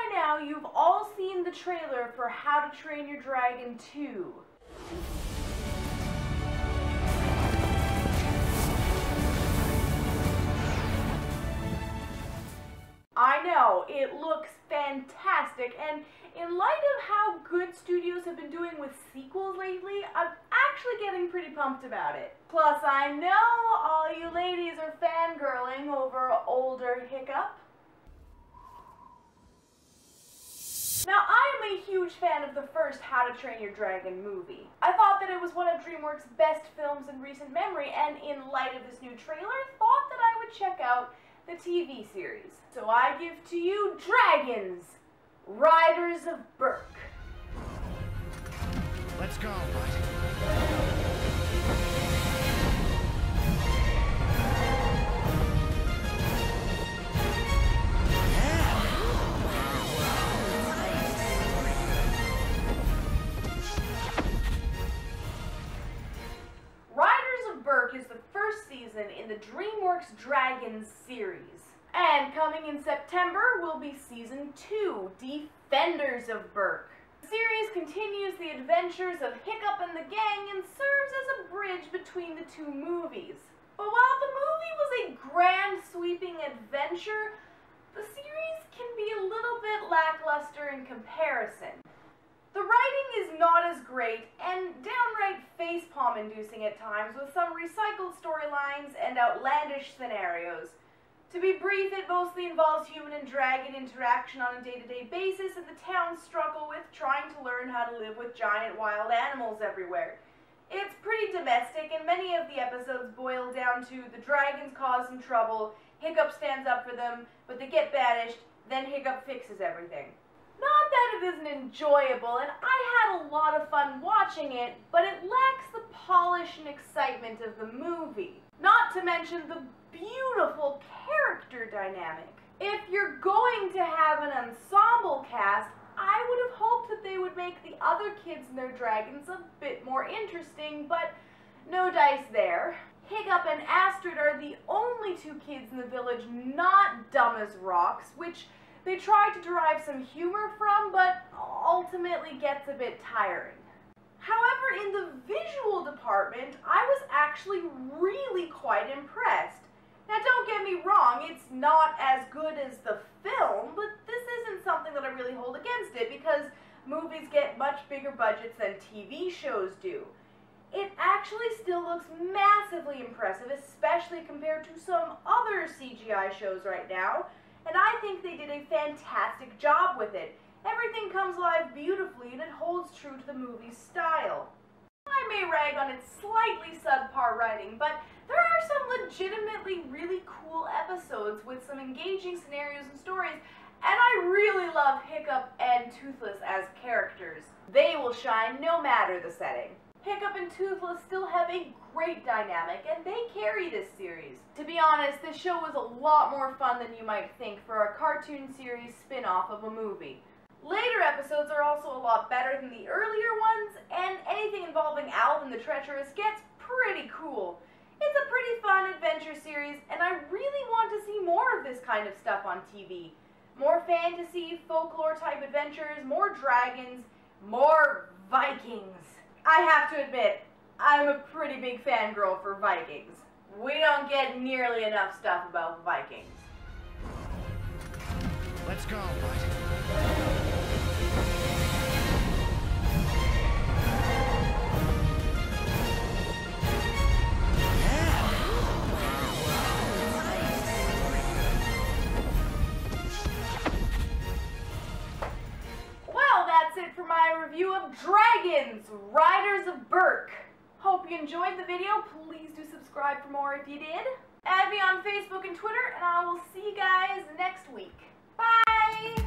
by now you've all seen the trailer for How to Train Your Dragon 2. I know, it looks fantastic, and in light of how good studios have been doing with sequels lately, I'm actually getting pretty pumped about it. Plus, I know all you ladies are fangirling over older Hiccup. Now, I am a huge fan of the first How to Train Your Dragon movie. I thought that it was one of DreamWorks' best films in recent memory, and in light of this new trailer, thought that I would check out the TV series. So I give to you Dragons, Riders of Berk. Let's go, bud. Berk is the first season in the DreamWorks Dragons series. And coming in September will be Season 2, Defenders of Berk. The series continues the adventures of Hiccup and the gang and serves as a bridge between the two movies. But while the movie was a grand sweeping adventure, the series can be a little bit lackluster in comparison. The writing is not as great, and downright facepalm inducing at times, with some recycled storylines and outlandish scenarios. To be brief, it mostly involves human and dragon interaction on a day-to-day basis, and the town's struggle with trying to learn how to live with giant wild animals everywhere. It's pretty domestic, and many of the episodes boil down to the dragons cause some trouble, Hiccup stands up for them, but they get banished, then Hiccup fixes everything. Not that it isn't enjoyable, and I had a lot of fun watching it, but it lacks the polish and excitement of the movie. Not to mention the beautiful character dynamic. If you're going to have an ensemble cast, I would have hoped that they would make the other kids and their dragons a bit more interesting, but no dice there. Hiccup and Astrid are the only two kids in the village not dumb as rocks, which they try to derive some humor from, but ultimately gets a bit tiring. However, in the visual department, I was actually really quite impressed. Now, don't get me wrong, it's not as good as the film, but this isn't something that I really hold against it, because movies get much bigger budgets than TV shows do. It actually still looks massively impressive, especially compared to some other CGI shows right now, and I think they did a fantastic job with it. Everything comes alive beautifully, and it holds true to the movie's style. I may rag on its slightly subpar writing, but there are some legitimately really cool episodes with some engaging scenarios and stories, and I really love Hiccup and Toothless as characters. They will shine no matter the setting. Hiccup and Toothless still have a great dynamic, and they carry this series. To be honest, this show was a lot more fun than you might think for a cartoon series spin-off of a movie. Later episodes are also a lot better than the earlier ones, and anything involving Alvin the Treacherous gets pretty cool. It's a pretty fun adventure series, and I really want to see more of this kind of stuff on TV. More fantasy, folklore-type adventures, more dragons, more Vikings. I have to admit, I'm a pretty big fangirl for Vikings. We don't get nearly enough stuff about Vikings. Let's go, bud. For my review of Dragons, Riders of Berk. Hope you enjoyed the video. Please do subscribe for more if you did. Add me on Facebook and Twitter, and I will see you guys next week. Bye!